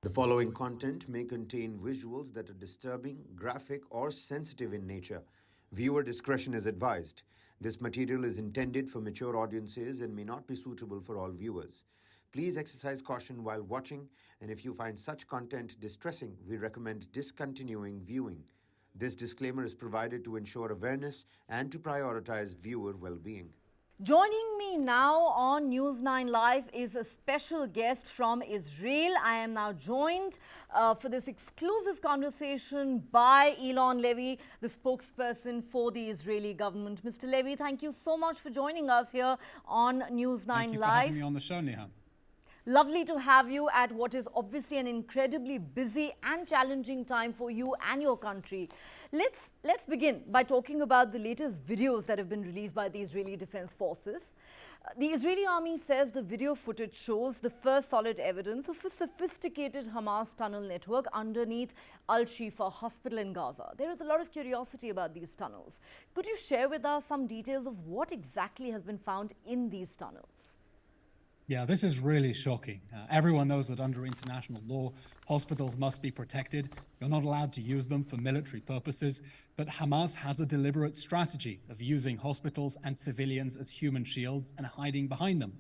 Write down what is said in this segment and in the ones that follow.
The following content may contain visuals that are disturbing, graphic, or sensitive in nature. Viewer discretion is advised. This material is intended for mature audiences and may not be suitable for all viewers. Please exercise caution while watching, and if you find such content distressing, we recommend discontinuing viewing. This disclaimer is provided to ensure awareness and to prioritize viewer well being. Joining me now on News9 Live is a special guest from Israel. I am now joined for this exclusive conversation by Eylon Levy, the spokesperson for the Israeli government. Mr. Levy, thank you so much for joining us here on News9 Thank you for Live. having me on the show, Neha. Lovely to have you at what is obviously an incredibly busy and challenging time for you and your country. Let's begin by talking about the latest videos that have been released by the Israeli Defense Forces. The Israeli army says the video footage shows the first solid evidence of a sophisticated Hamas tunnel network underneath Al-Shifa hospital in Gaza. There is a lot of curiosity about these tunnels. Could you share with us some details of what exactly has been found in these tunnels? Yeah, this is really shocking. Everyone knows that under international law, hospitals must be protected. You're not allowed to use them for military purposes. But Hamas has a deliberate strategy of using hospitals and civilians as human shields and hiding behind them.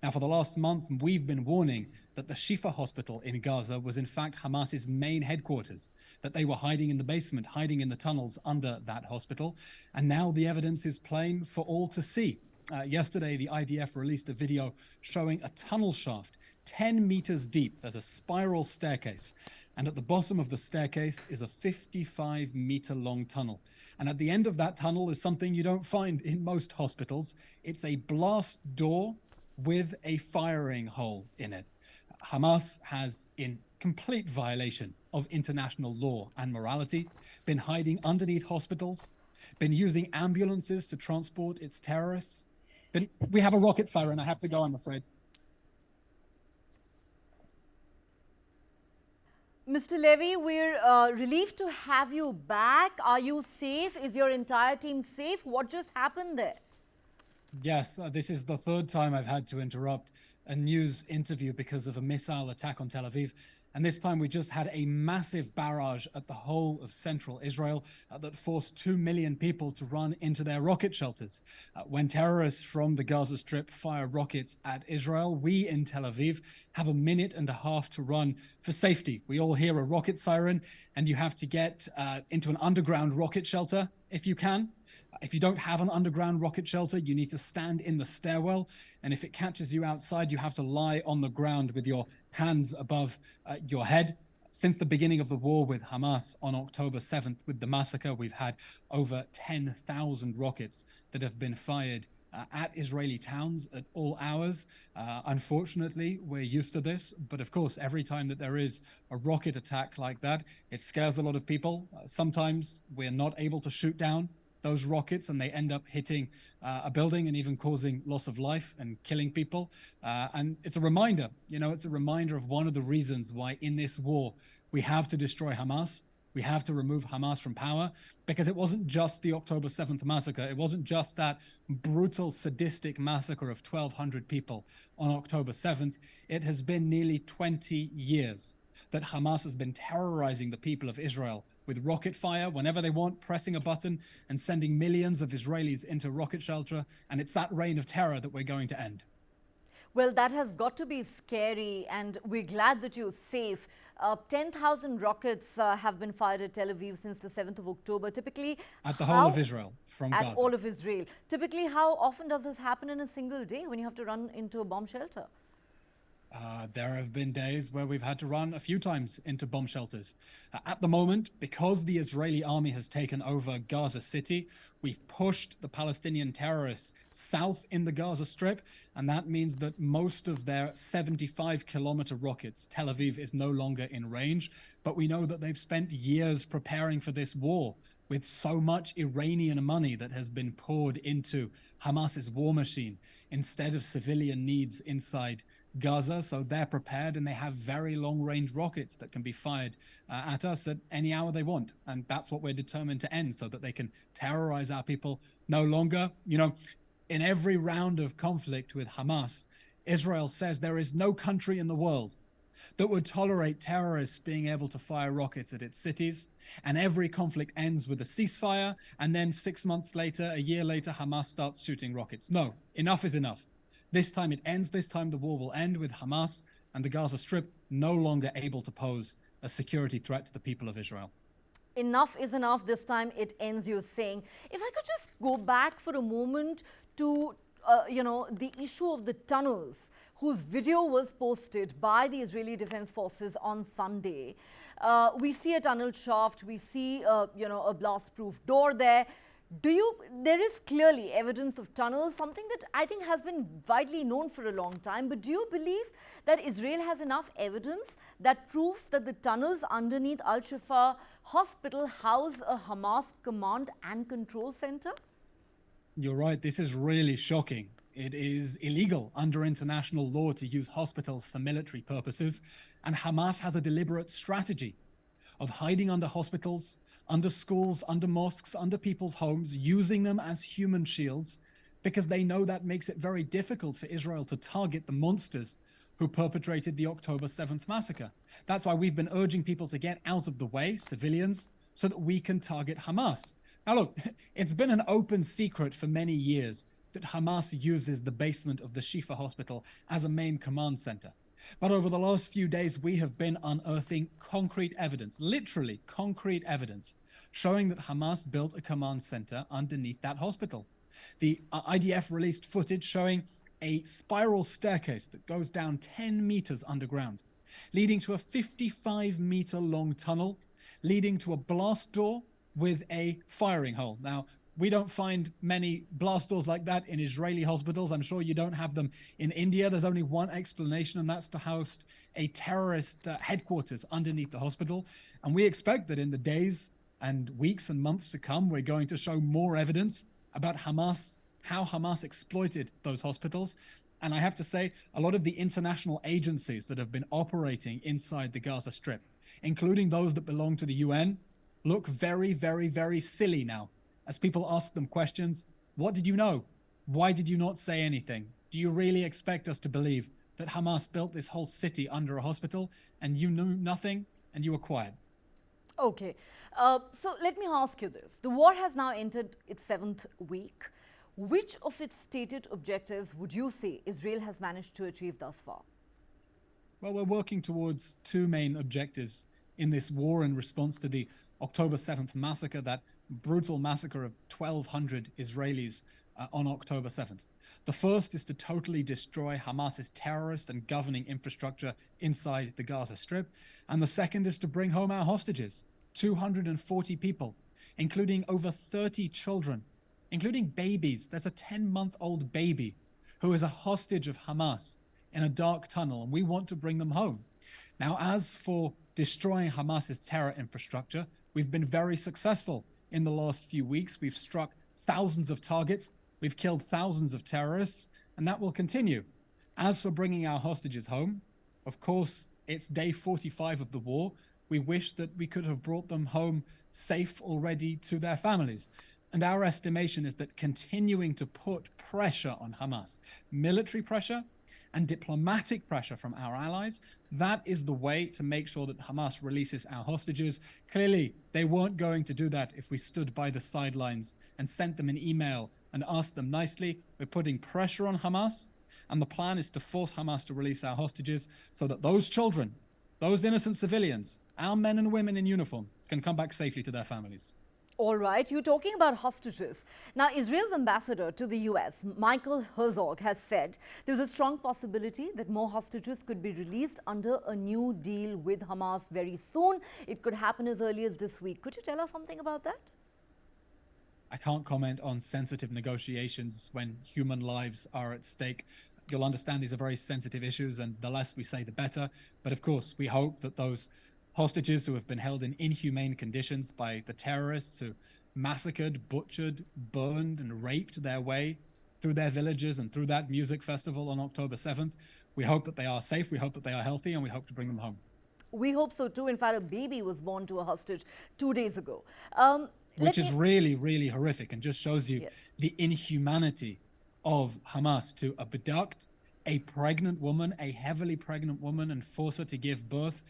Now, for the last month, we've been warning that the Shifa hospital in Gaza was in fact Hamas's main headquarters, that they were hiding in the basement, hiding in the tunnels under that hospital. And now the evidence is plain for all to see. Yesterday, the IDF released a video showing a tunnel shaft 10 meters deep. There's a spiral staircase. And at the bottom of the staircase is a 55-meter-long tunnel. And at the end of that tunnel is something you don't find in most hospitals. It's a blast door with a firing hole in it. Hamas has, in complete violation of international law and morality, been hiding underneath hospitals, been using ambulances to transport its terrorists. We have a rocket siren. I have to go, I'm afraid. Mr. Levy, we're relieved to have you back. Are you safe? Is your entire team safe? What just happened there? Yes, this is the third time I've had to interrupt a news interview because of a missile attack on Tel Aviv. And this time we just had a massive barrage at the whole of central Israel that forced 2 million people to run into their rocket shelters. When terrorists from the Gaza Strip fire rockets at Israel, we in Tel Aviv have a minute and a half to run for safety. We all hear a rocket siren and you have to get into an underground rocket shelter if you can. If you don't have an underground rocket shelter, you need to stand in the stairwell. And if it catches you outside, you have to lie on the ground with your hands above your head. Since the beginning of the war with Hamas on October 7th, with the massacre, we've had over 10,000 rockets that have been fired at Israeli towns at all hours. Unfortunately, we're used to this. But of course, every time that there is a rocket attack like that, it scares a lot of people. Sometimes we're not able to shoot down those rockets and they end up hitting a building and even causing loss of life and killing people. And it's a reminder, it's a reminder of one of the reasons why in this war we have to destroy Hamas. We have to remove Hamas from power, because it wasn't just the October 7th massacre. It wasn't just that brutal, sadistic massacre of 1,200 people on October 7th. It has been nearly 20 years that Hamas has been terrorizing the people of Israel with rocket fire whenever they want, pressing a button and sending millions of Israelis into rocket shelter. And it's that reign of terror that we're going to end. Well, that has got to be scary, and we're glad that you're safe. 10,000 rockets have been fired at Tel Aviv since the 7th of October. Typically, at the whole of Israel from Gaza. At all of Israel. Typically, how often does this happen in a single day when you have to run into a bomb shelter? There have been days where we've had to run a few times into bomb shelters. At the moment, because the Israeli army has taken over Gaza City, we've pushed the Palestinian terrorists south in the Gaza Strip, and that means that most of their 75-kilometer rockets, Tel Aviv is no longer in range. But we know that they've spent years preparing for this war with so much Iranian money that has been poured into Hamas's war machine instead of civilian needs inside Gaza. So they're prepared and they have very long-range rockets that can be fired at us at any hour they want. And that's what we're determined to end, so that they can terrorize our people no longer. In every round of conflict with Hamas, Israel says there is no country in the world that would tolerate terrorists being able to fire rockets at its cities, and every conflict ends with a ceasefire, and then 6 months later, a year later, Hamas starts shooting rockets. No, enough is enough. This time it ends. This time the war will end with Hamas and the Gaza Strip no longer able to pose a security threat to the people of Israel. Enough is enough. This time it ends, you're saying. If I could just go back for a moment to, the issue of the tunnels, whose video was posted by the Israeli Defense Forces on Sunday. We see a tunnel shaft. We see, a blast-proof door there. There is clearly evidence of tunnels, something that I think has been widely known for a long time. But do you believe that Israel has enough evidence that proves that the tunnels underneath Al-Shifa hospital house a Hamas command and control center? You're right. This is really shocking. It is illegal under international law to use hospitals for military purposes. And Hamas has a deliberate strategy of hiding under hospitals, under schools, under mosques, under people's homes, using them as human shields, because they know that makes it very difficult for Israel to target the monsters who perpetrated the October 7th massacre. That's why we've been urging people to get out of the way, civilians, so that we can target Hamas. Now look, it's been an open secret for many years that Hamas uses the basement of the Shifa hospital as a main command center. But over the last few days, we have been unearthing concrete evidence, literally concrete evidence, showing that Hamas built a command center underneath that hospital. The IDF released footage showing a spiral staircase that goes down 10 meters underground, leading to a 55-meter long tunnel, leading to a blast door with a firing hole. Now, we don't find many blast doors like that in Israeli hospitals. I'm sure you don't have them in India. There's only one explanation, and that's to host a terrorist headquarters underneath the hospital. And we expect that in the days and weeks and months to come, we're going to show more evidence about Hamas, how Hamas exploited those hospitals. And I have to say, a lot of the international agencies that have been operating inside the Gaza Strip, including those that belong to the UN, look very, very, very silly now. As people ask them questions, what did you know? Why did you not say anything? Do you really expect us to believe that Hamas built this whole city under a hospital and you knew nothing and you were quiet? Okay. So let me ask you this. The war has now entered its 7th week. Which of its stated objectives would you say Israel has managed to achieve thus far? Well, we're working towards two main objectives in this war in response to the October 7th massacre, that brutal massacre of 1,200 Israelis on October 7th. The first is to totally destroy Hamas's terrorist and governing infrastructure inside the Gaza Strip. And the second is to bring home our hostages, 240 people, including over 30 children, including babies. There's a 10-month-old baby who is a hostage of Hamas in a dark tunnel, and we want to bring them home. Now, as for destroying Hamas's terror infrastructure, we've been very successful in the last few weeks. We've struck thousands of targets. We've killed thousands of terrorists, and that will continue. As for bringing our hostages home, of course, it's day 45 of the war. We wish that we could have brought them home safe already to their families. And our estimation is that continuing to put pressure on Hamas, military pressure and diplomatic pressure from our allies, that is the way to make sure that Hamas releases our hostages. Clearly, they weren't going to do that if we stood by the sidelines and sent them an email and asked them nicely. We're putting pressure on Hamas, and the plan is to force Hamas to release our hostages so that those children, those innocent civilians, our men and women in uniform, can come back safely to their families. All right, you're talking about hostages. Now, Israel's ambassador to the US, Michael Herzog, has said there's a strong possibility that more hostages could be released under a new deal with Hamas very soon. It could happen as early as this week. Could you tell us something about that? I can't comment on sensitive negotiations when human lives are at stake. You'll understand these are very sensitive issues, and the less we say, the better. But of course, we hope that those hostages who have been held in inhumane conditions by the terrorists who massacred, butchered, burned, and raped their way through their villages and through that music festival on October 7th. We hope that they are safe, we hope that they are healthy, and we hope to bring them home. We hope so too. In fact, a baby was born to a hostage 2 days ago. Which is really, really horrific and just shows you Yes. the inhumanity of Hamas to abduct, a pregnant woman, a heavily pregnant woman, and force her to give birth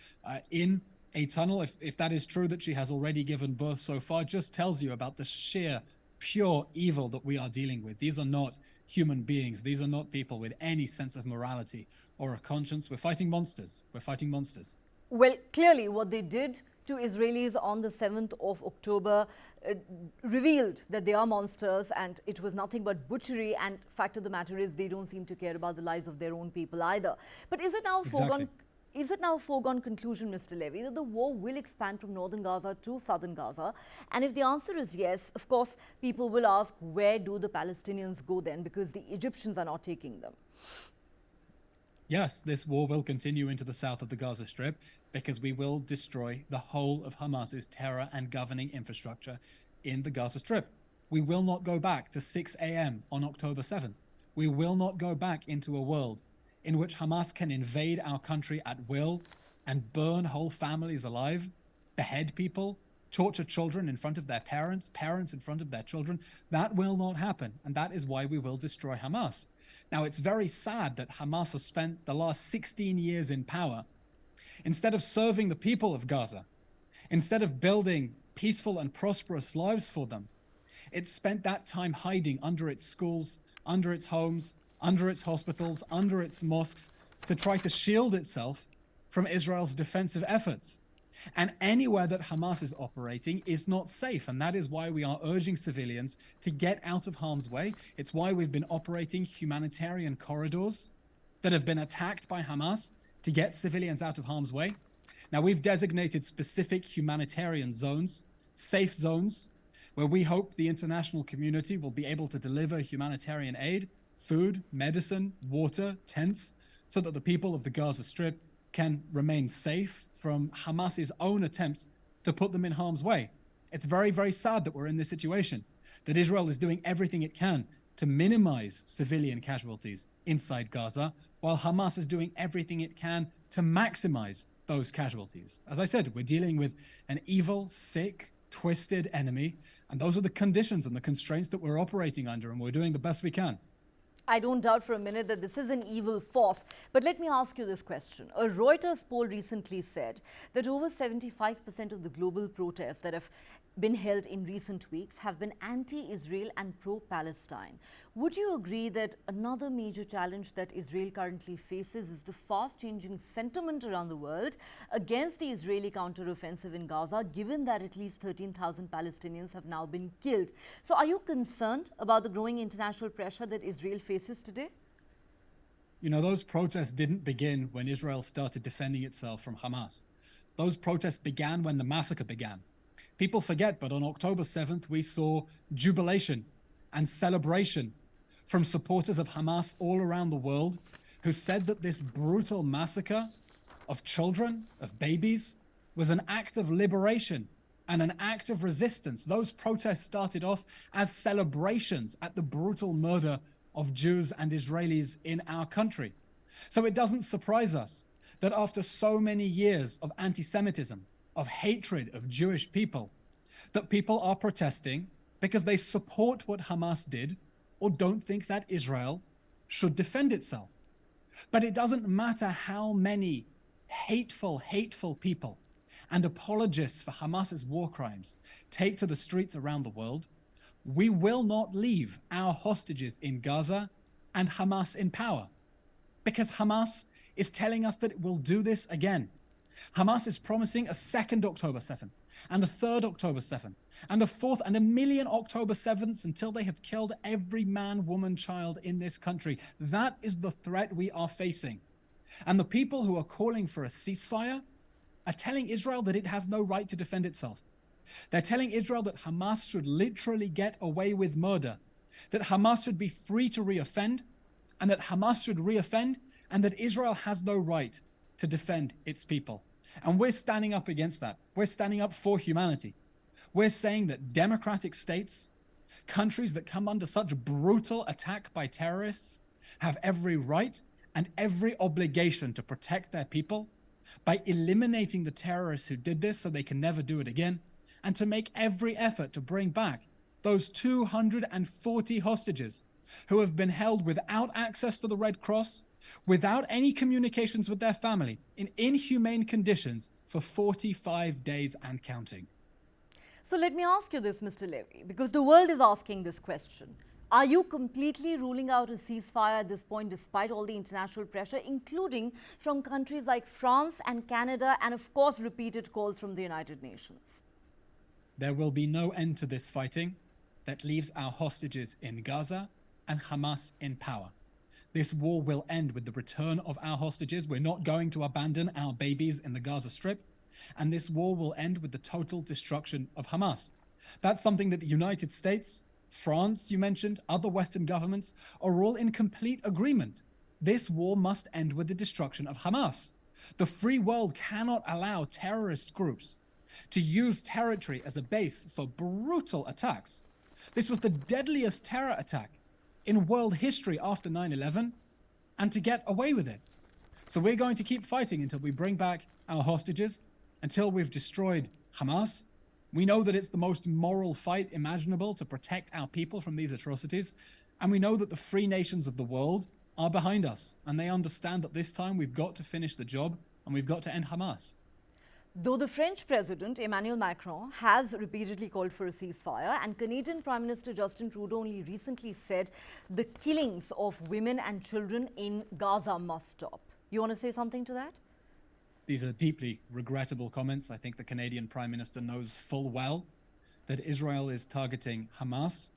in a tunnel, if that is true that she has already given birth so far, just tells you about the sheer, pure evil that we are dealing with. These are not human beings. These are not people with any sense of morality or a conscience. We're fighting monsters. We're fighting monsters. Well, clearly what they did to Israelis on the 7th of October revealed that they are monsters, and it was nothing but butchery. And fact of the matter is, they don't seem to care about the lives of their own people either. But is it now foregone? Is it now a foregone conclusion, Mr. Levy, that the war will expand from northern Gaza to southern Gaza? And if the answer is yes, of course, people will ask, where do the Palestinians go then? Because the Egyptians are not taking them. Yes, this war will continue into the south of the Gaza Strip because we will destroy the whole of Hamas's terror and governing infrastructure in the Gaza Strip. We will not go back to 6 a.m. on October 7th. We will not go back into a world in which Hamas can invade our country at will and burn whole families alive, behead people, torture children in front of their parents, parents in front of their children. That will not happen, and that is why we will destroy Hamas. Now, it's very sad that Hamas has spent the last 16 years in power. Instead of serving the people of Gaza, instead of building peaceful and prosperous lives for them, it spent that time hiding under its schools, under its homes, under its hospitals, under its mosques, to try to shield itself from Israel's defensive efforts. And anywhere that Hamas is operating is not safe. And that is why we are urging civilians to get out of harm's way. It's why we've been operating humanitarian corridors that have been attacked by Hamas to get civilians out of harm's way. Now, we've designated specific humanitarian zones, safe zones, where we hope the international community will be able to deliver humanitarian aid, food, medicine, water, tents, so that the people of the Gaza Strip can remain safe from Hamas's own attempts to put them in harm's way. It's very, very sad that we're in this situation, that Israel is doing everything it can to minimize civilian casualties inside Gaza, while Hamas is doing everything it can to maximize those casualties. As I said, we're dealing with an evil, sick, twisted enemy, and those are the conditions and the constraints that we're operating under, and we're doing the best we can. I don't doubt for a minute that this is an evil force. But let me ask you this question. A Reuters poll recently said that over 75% of the global protests that have been held in recent weeks have been anti-Israel and pro-Palestine. Would you agree that another major challenge that Israel currently faces is the fast-changing sentiment around the world against the Israeli counter-offensive in Gaza, given that at least 13,000 Palestinians have now been killed? So are you concerned about the growing international pressure that Israel faces today? You know, those protests didn't begin when Israel started defending itself from Hamas. Those protests began when the massacre began. People forget, but on October 7th, we saw jubilation and celebration from supporters of Hamas all around the world who said that this brutal massacre of children, of babies, was an act of liberation and an act of resistance. Those protests started off as celebrations at the brutal murder of Jews and Israelis in our country. So it doesn't surprise us that after so many years of anti-Semitism, of hatred of Jewish people, that people are protesting because they support what Hamas did or don't think that Israel should defend itself. But it doesn't matter how many hateful people and apologists for Hamas's war crimes take to the streets around the world, we will not leave our hostages in Gaza and Hamas in power, because Hamas is telling us that it will do this again. Hamas is promising a second October 7th, and a third October 7th, and a fourth, and a million October 7ths until they have killed every man, woman, child in this country. That is the threat we are facing. And the people who are calling for a ceasefire are telling Israel that it has no right to defend itself. They're telling Israel that Hamas should literally get away with murder, that Hamas should be free to reoffend, and that Hamas should reoffend, and that Israel has no right to defend its people. And we're standing up against that. We're standing up for humanity. We're saying that democratic states, countries that come under such brutal attack by terrorists, have every right and every obligation to protect their people by eliminating the terrorists who did this so they can never do it again, and to make every effort to bring back those 240 hostages who have been held without access to the Red Cross, without any communications with their family, in inhumane conditions for 45 days and counting. So let me ask you this, Mr. Levy, because the world is asking this question. Are you completely ruling out a ceasefire at this point, despite all the international pressure, including from countries like France and Canada, and of course repeated calls from the United Nations? There will be no end to this fighting that leaves our hostages in Gaza and Hamas in power. This war will end with the return of our hostages. We're not going to abandon our babies in the Gaza Strip. And this war will end with the total destruction of Hamas. That's something that the United States, France, you mentioned, other Western governments are all in complete agreement. This war must end with the destruction of Hamas. The free world cannot allow terrorist groups to use territory as a base for brutal attacks. This was the deadliest terror attack in world history after 9/11, and to get away with it. So we're going to keep fighting until we bring back our hostages, until we've destroyed Hamas. We know that it's the most moral fight imaginable to protect our people from these atrocities. And we know that the free nations of the world are behind us. And they understand that this time we've got to finish the job and we've got to end Hamas. Though the French President Emmanuel Macron has repeatedly called for a ceasefire, and Canadian Prime Minister Justin Trudeau only recently said the killings of women and children in Gaza must stop. You want to say something to that? These are deeply regrettable comments. I think the Canadian Prime Minister knows full well that Israel is targeting Hamas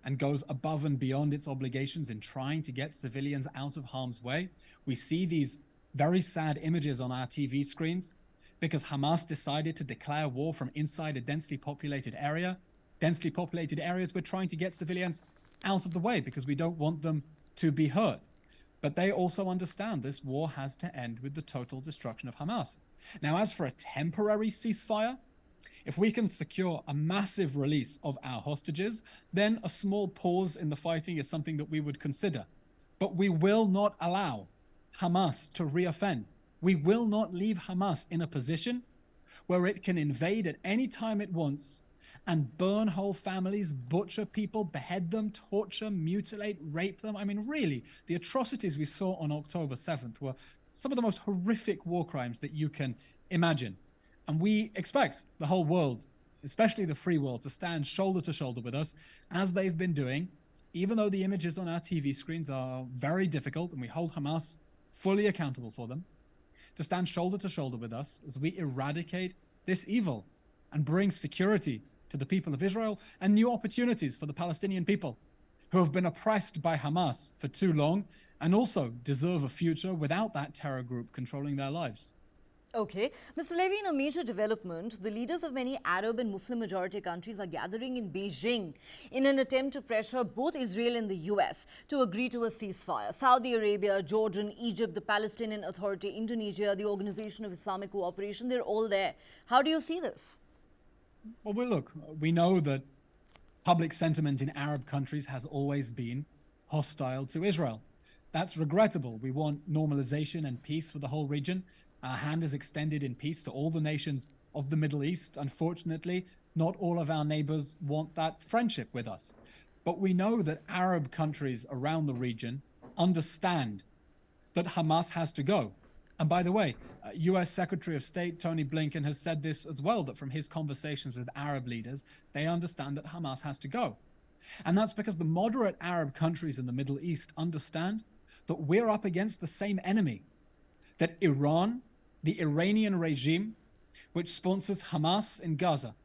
and goes above and beyond its obligations in trying to get civilians out of harm's way. We see these very sad images on our TV screens because Hamas decided to declare war from inside a densely populated area. Densely populated areas, we're trying to get civilians out of the way because we don't want them to be hurt. But they also understand this war has to end with the total destruction of Hamas. Now, as for a temporary ceasefire, if we can secure a massive release of our hostages, then a small pause in the fighting is something that we would consider. But we will not allow Hamas to reoffend. We will not leave Hamas in a position where it can invade at any time it wants and burn whole families, butcher people, behead them, torture, mutilate, rape them. I mean, really, the atrocities we saw on October 7th were some of the most horrific war crimes that you can imagine. And we expect the whole world, especially the free world, to stand shoulder to shoulder with us, as they've been doing, even though the images on our TV screens are very difficult and we hold Hamas fully accountable for them, to stand shoulder to shoulder with us as we eradicate this evil and bring security to the people of Israel and new opportunities for the Palestinian people who have been oppressed by Hamas for too long and also deserve a future without that terror group controlling their lives. Okay. Mr. Levy, in a major development, the leaders of many Arab and Muslim majority countries are gathering in Beijing in an attempt to pressure both Israel and the US to agree to a ceasefire. Saudi Arabia, Jordan, Egypt, the Palestinian Authority, Indonesia, the Organization of Islamic Cooperation, they're all there. How do you see this? Well, look, we know that public sentiment in Arab countries has always been hostile to Israel. That's regrettable. We want normalization and peace for the whole region. Our hand is extended in peace to all the nations of the Middle East. Unfortunately, not all of our neighbors want that friendship with us. But we know that Arab countries around the region understand that Hamas has to go. And by the way, US Secretary of State Tony Blinken has said this as well, that from his conversations with Arab leaders, they understand that Hamas has to go. And that's because the moderate Arab countries in the Middle East understand that we're up against the same enemy, that Iran, the Iranian regime, which sponsors Hamas in Gaza,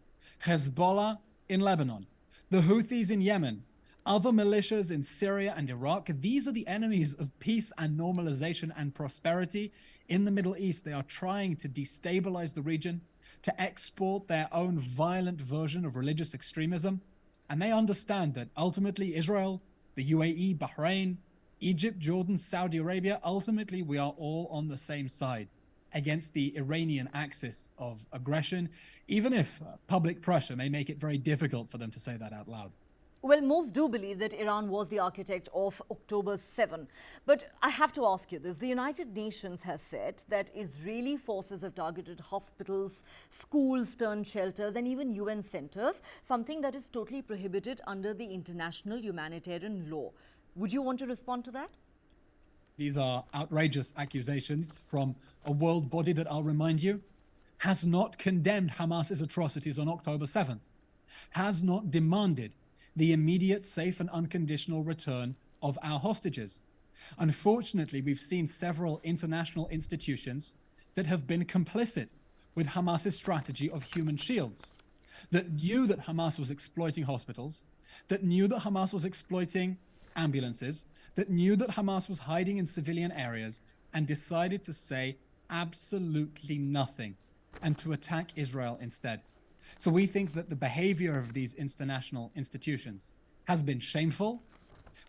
Hezbollah in Lebanon, the Houthis in Yemen, other militias in Syria and Iraq, these are the enemies of peace and normalization and prosperity in the Middle East. They are trying to destabilize the region, to export their own violent version of religious extremism. And they understand that ultimately Israel, the UAE, Bahrain, Egypt, Jordan, Saudi Arabia, ultimately we are all on the same side against the Iranian axis of aggression, even if public pressure may make it very difficult for them to say that out loud. Well, most do believe that Iran was the architect of October 7. But I have to ask you this. The United Nations has said that Israeli forces have targeted hospitals, schools turned shelters, and even UN centers, something that is totally prohibited under the international humanitarian law. Would you want to respond to that? these are outrageous accusations from a world body that, I'll remind you, has not condemned Hamas's atrocities on October 7th, has not demanded the immediate, safe and unconditional return of our hostages. Unfortunately, we've seen several international institutions that have been complicit with Hamas's strategy of human shields, that knew that Hamas was exploiting hospitals, that knew that Hamas was exploiting ambulances, that knew that Hamas was hiding in civilian areas, and decided to say absolutely nothing and to attack Israel instead. So we think that the behavior of these international institutions has been shameful.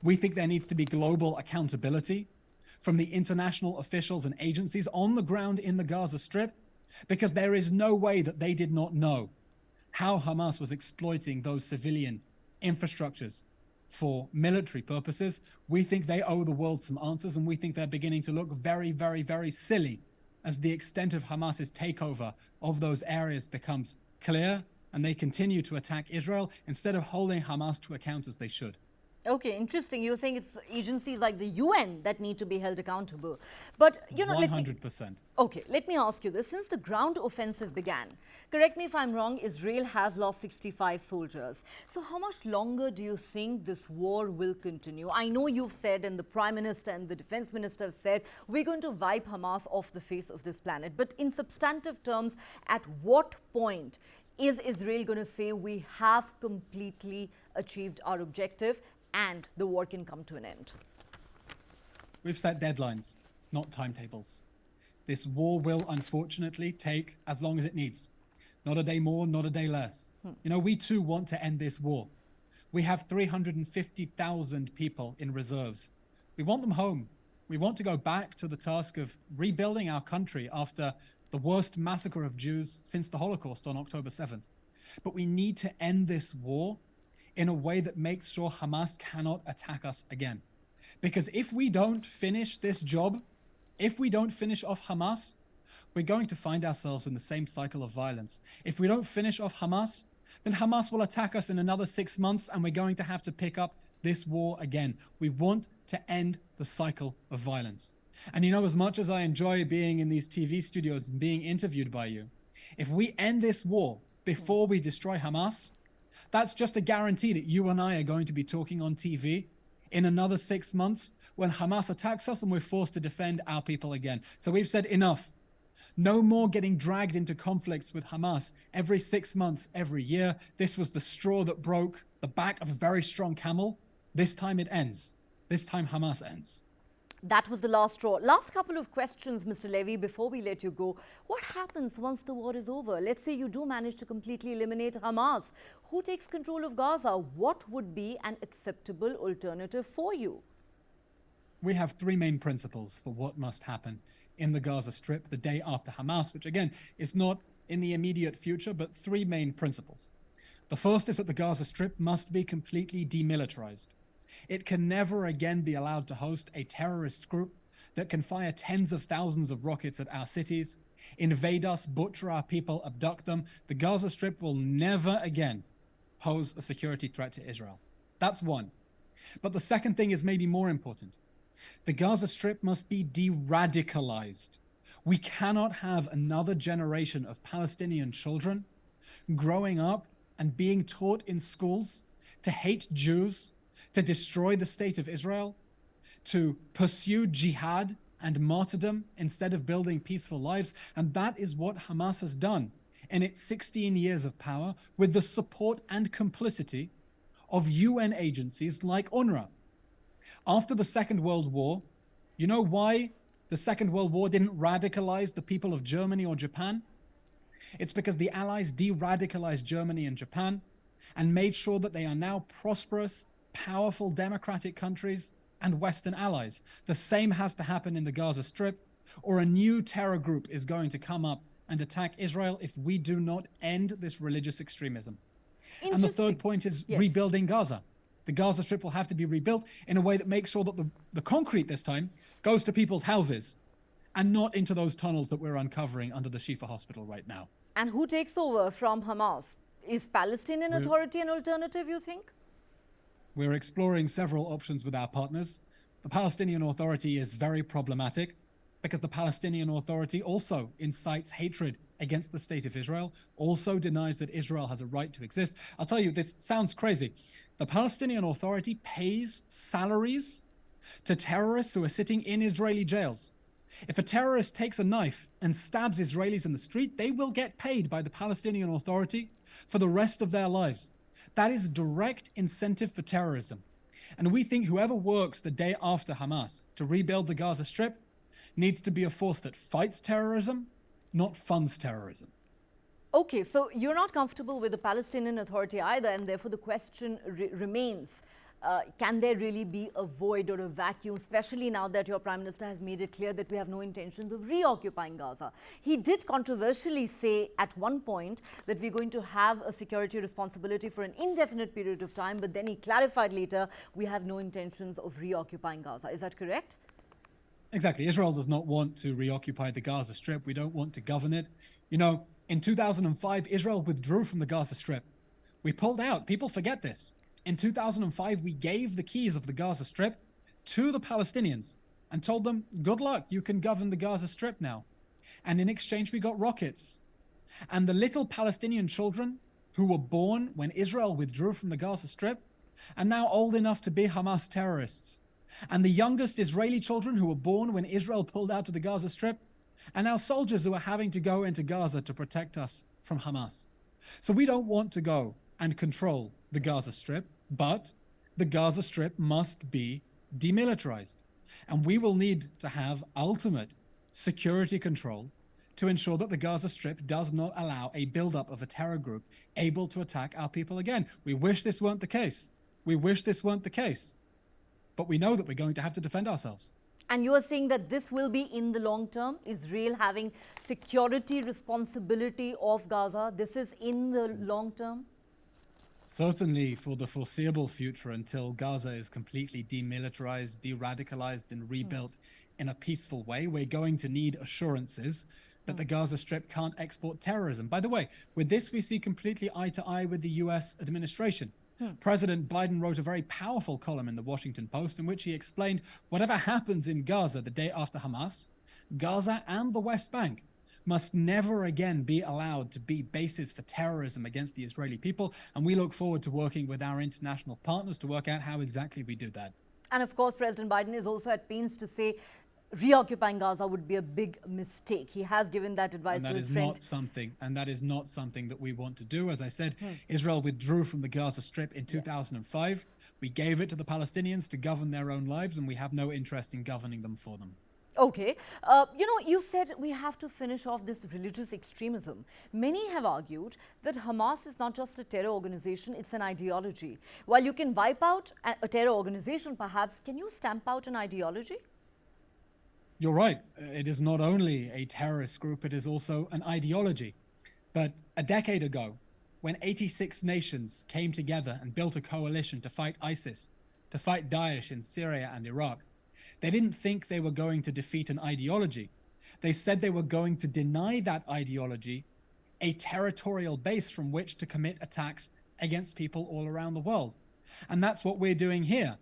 We think there needs to be global accountability from the international officials and agencies on the ground in the Gaza Strip, because there is no way that they did not know how Hamas was exploiting those civilian infrastructures for military purposes. We think they owe the world some answers, and we think they're beginning to look very, very, very silly as the extent of Hamas's takeover of those areas becomes clear and they continue to attack Israel instead of holding Hamas to account as they should. Okay, interesting. You think it's agencies like the UN that need to be held accountable. But, 100%. Okay, let me ask you this. Since the ground offensive began, correct me if I'm wrong, Israel has lost 65 soldiers. So how much longer do you think this war will continue? I know you've said, and the Prime Minister and the Defense Minister have said, we're going to wipe Hamas off the face of this planet. But in substantive terms, at what point is Israel going to say we have completely achieved our objective and the war can come to an end? We've set deadlines, not timetables. This war will unfortunately take as long as it needs. Not a day more, not a day less. We too want to end this war. We have 350,000 people in reserves. We want them home. We want to go back to the task of rebuilding our country after the worst massacre of Jews since the Holocaust on October 7th. But we need to end this war in a way that makes sure Hamas cannot attack us again. Because if we don't finish this job, if we don't finish off Hamas, we're going to find ourselves in the same cycle of violence. If we don't finish off Hamas, then Hamas will attack us in another 6 months and we're going to have to pick up this war again. We want to end the cycle of violence. And as much as I enjoy being in these TV studios and being interviewed by you, if we end this war before we destroy Hamas, that's just a guarantee that you and I are going to be talking on TV in another 6 months when Hamas attacks us and we're forced to defend our people again. So we've said enough. No more getting dragged into conflicts with Hamas every 6 months, every year. This was the straw that broke the back of a very strong camel. This time it ends. This time Hamas ends. That was the last straw. Last couple of questions, Mr. Levy, before we let you go. What happens once the war is over? Let's say you do manage to completely eliminate Hamas. Who takes control of Gaza? What would be an acceptable alternative for you? We have three main principles for what must happen in the Gaza Strip the day after Hamas, which again is not in the immediate future, but three main principles. The first is that the Gaza Strip must be completely demilitarized. It can never again be allowed to host a terrorist group that can fire tens of thousands of rockets at our cities, invade us, butcher our people, abduct them. The Gaza Strip will never again pose a security threat to Israel. That's one. But the second thing is maybe more important. The Gaza Strip must be de-radicalized. We cannot have another generation of Palestinian children growing up and being taught in schools to hate Jews, to destroy the state of Israel, to pursue jihad and martyrdom instead of building peaceful lives. And that is what Hamas has done in its 16 years of power with the support and complicity of UN agencies like UNRWA. After the Second World War, you know why the Second World War didn't radicalize the people of Germany or Japan? It's because the Allies de-radicalized Germany and Japan and made sure that they are now prosperous, powerful democratic countries and Western allies. The same has to happen in the Gaza Strip, or a new terror group is going to come up and attack Israel if we do not end this religious extremism. And the third point is rebuilding Gaza. The Gaza Strip will have to be rebuilt in a way that makes sure that the concrete this time goes to people's houses and not into those tunnels that we're uncovering under the Al-Shifa hospital right now. And who takes over from Hamas? Is Palestinian Authority an alternative, you think? We're exploring several options with our partners. The Palestinian Authority is very problematic because the Palestinian Authority also incites hatred against the state of Israel, also denies that Israel has a right to exist. I'll tell you, this sounds crazy. The Palestinian Authority pays salaries to terrorists who are sitting in Israeli jails. If a terrorist takes a knife and stabs Israelis in the street, they will get paid by the Palestinian Authority for the rest of their lives. That is direct incentive for terrorism. And we think whoever works the day after Hamas to rebuild the Gaza Strip needs to be a force that fights terrorism, not funds terrorism. Okay, so you're not comfortable with the Palestinian Authority either, and therefore the question remains, can there really be a void or a vacuum, especially now that your Prime Minister has made it clear that we have no intentions of reoccupying Gaza? He did controversially say at one point that we're going to have a security responsibility for an indefinite period of time, but then he clarified later we have no intentions of reoccupying Gaza. Is that correct? Exactly. Israel does not want to reoccupy the Gaza Strip. We don't want to govern it. You know, in 2005, Israel withdrew from the Gaza Strip. We pulled out. People forget this. In 2005, we gave the keys of the Gaza Strip to the Palestinians and told them, good luck, you can govern the Gaza Strip now. And in exchange, we got rockets. And the little Palestinian children who were born when Israel withdrew from the Gaza Strip are now old enough to be Hamas terrorists. And the youngest Israeli children who were born when Israel pulled out of the Gaza Strip are now soldiers who are having to go into Gaza to protect us from Hamas. So we don't want to go and control the Gaza Strip, but the Gaza Strip must be demilitarized. And we will need to have ultimate security control to ensure that the Gaza Strip does not allow a buildup of a terror group able to attack our people again. We wish this weren't the case. We wish this weren't the case. But we know that we're going to have to defend ourselves. And you are saying that this will be in the long term, Israel having security responsibility of Gaza. This is in the long term? Certainly for the foreseeable future, until Gaza is completely demilitarized, de-radicalized, and rebuilt in a peaceful way, we're going to need assurances that the Gaza Strip can't export terrorism. By the way, with this, we see completely eye to eye with the US administration. President Biden wrote a very powerful column in the Washington Post in which he explained whatever happens in Gaza the day after Hamas, Gaza and the West Bank must never again be allowed to be bases for terrorism against the Israeli people. And we look forward to working with our international partners to work out how exactly we do that. And of course, President Biden is also at pains to say reoccupying Gaza would be a big mistake. He has given that advice to his friend. And that is not something that we want to do. As I said, Israel withdrew from the Gaza Strip in 2005. We gave it to the Palestinians to govern their own lives, and we have no interest in governing them for them. Okay. You said we have to finish off this religious extremism. Many have argued that Hamas is not just a terror organization, it's an ideology. While you can wipe out a terror organization, perhaps, can you stamp out an ideology? You're right. It is not only a terrorist group, it is also an ideology. But a decade ago, when 86 nations came together and built a coalition to fight ISIS, to fight Daesh in Syria and Iraq, they didn't think they were going to defeat an ideology. They said they were going to deny that ideology a territorial base from which to commit attacks against people all around the world. And that's what we're doing here.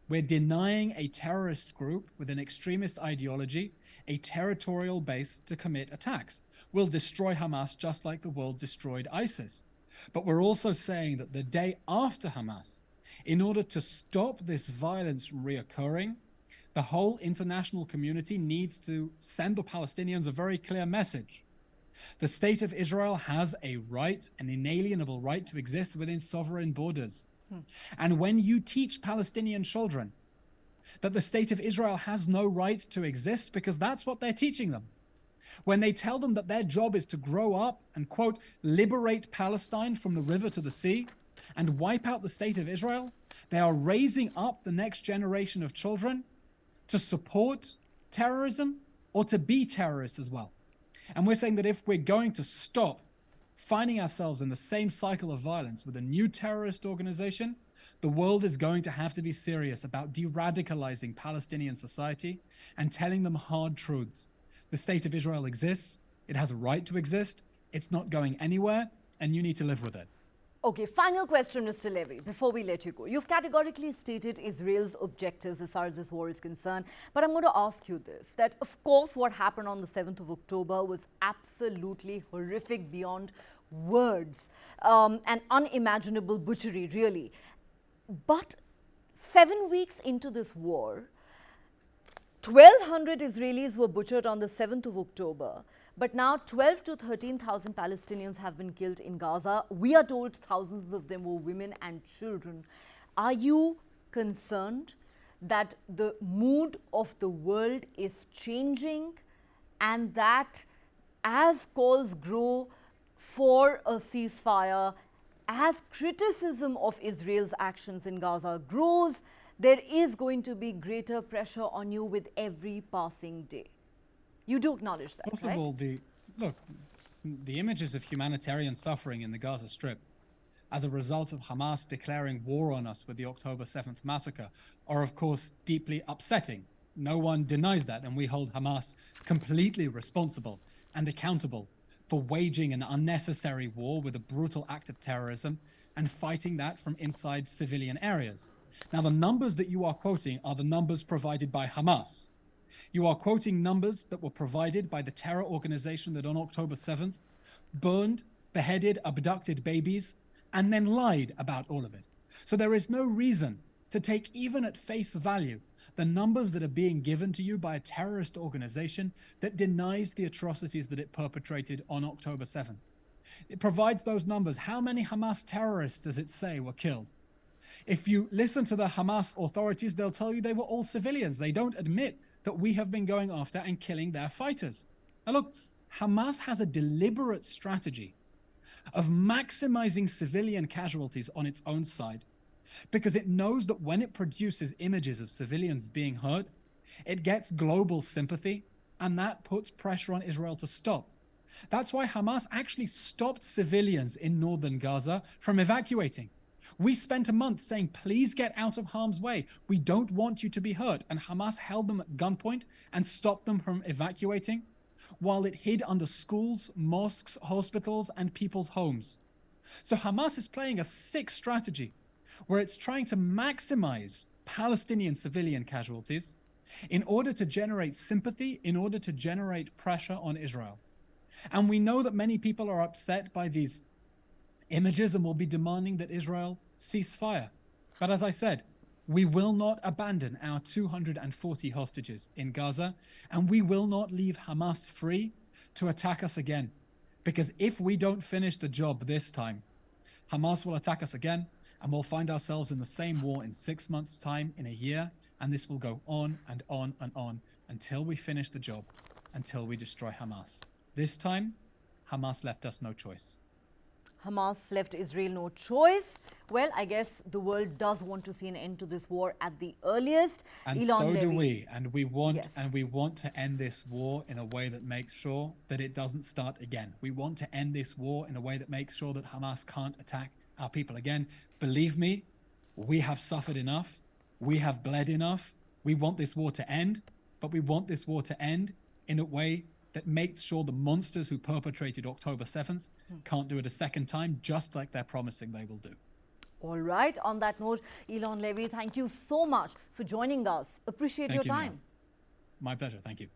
We're denying a terrorist group with an extremist ideology a territorial base to commit attacks. We'll destroy Hamas just like the world destroyed ISIS. But we're also saying that the day after Hamas, in order to stop this violence reoccurring, the whole international community needs to send the Palestinians a very clear message. The state of Israel has a right, an inalienable right to exist within sovereign borders. And when you teach Palestinian children that the state of Israel has no right to exist, because that's what they're teaching them, when they tell them that their job is to grow up and, quote, liberate Palestine from the river to the sea and wipe out the state of Israel, they are raising up the next generation of children to support terrorism or to be terrorists as well. And we're saying that if we're going to stop finding ourselves in the same cycle of violence with a new terrorist organization, the world is going to have to be serious about de-radicalizing Palestinian society and telling them hard truths. The state of Israel exists, it has a right to exist, it's not going anywhere, and you need to live with it. Okay, final question, Mr. Levy, before we let you go. You've categorically stated Israel's objectives as far as this war is concerned. But I'm going to ask you this, that of course what happened on the 7th of October was absolutely horrific beyond words, and unimaginable butchery, really. But 7 weeks into this war, 1,200 Israelis were butchered on the 7th of October. But now 12 to 13,000 Palestinians have been killed in Gaza. We are told thousands of them were women and children. Are you concerned that the mood of the world is changing and that as calls grow for a ceasefire, as criticism of Israel's actions in Gaza grows, there is going to be greater pressure on you with every passing day? You do acknowledge that, First right? of all, the images of humanitarian suffering in the Gaza Strip as a result of Hamas declaring war on us with the October 7th massacre are, of course, deeply upsetting. No one denies that, and we hold Hamas completely responsible and accountable for waging an unnecessary war with a brutal act of terrorism and fighting that from inside civilian areas. Now, the numbers that you are quoting are the numbers provided by Hamas. You are quoting numbers that were provided by the terror organization that on October 7th burned, beheaded, abducted babies, and then lied about all of it. So there is no reason to take even at face value the numbers that are being given to you by a terrorist organization that denies the atrocities that it perpetrated on October 7th. It provides those numbers. How many Hamas terrorists does it say were killed? If you listen to the Hamas authorities, they'll tell you they were all civilians. They don't admit that we have been going after and killing their fighters. Now look, Hamas has a deliberate strategy of maximizing civilian casualties on its own side because it knows that when it produces images of civilians being hurt, it gets global sympathy, and that puts pressure on Israel to stop. That's why Hamas actually stopped civilians in northern Gaza from evacuating. We spent a month saying, please get out of harm's way. We don't want you to be hurt. And Hamas held them at gunpoint and stopped them from evacuating while it hid under schools, mosques, hospitals, and people's homes. So Hamas is playing a sick strategy where it's trying to maximize Palestinian civilian casualties in order to generate sympathy, in order to generate pressure on Israel. And we know that many people are upset by these images and will be demanding that Israel cease fire. But as I said, we will not abandon our 240 hostages in Gaza, and we will not leave Hamas free to attack us again. Because if we don't finish the job this time, Hamas will attack us again, and we'll find ourselves in the same war in 6 months' time, in a year, and this will go on and on and on until we finish the job, until we destroy Hamas. This time, Hamas left us no choice. Hamas left Israel no choice. Well, I guess the world does want to see an end to this war at the earliest. And Eylon so do Levy. we. And we want Yes. and we want to end this war in a way that makes sure that it doesn't start again. We want to end this war in a way that makes sure that Hamas can't attack our people again. Believe me, we have suffered enough. We have bled enough. We want this war to end, but we want this war to end in a way that makes sure the monsters who perpetrated October 7th can't do it a second time, just like they're promising they will do. All right. On that note, Eylon Levy, thank you so much for joining us. Appreciate Thank your you, time. Neha. My pleasure. Thank you.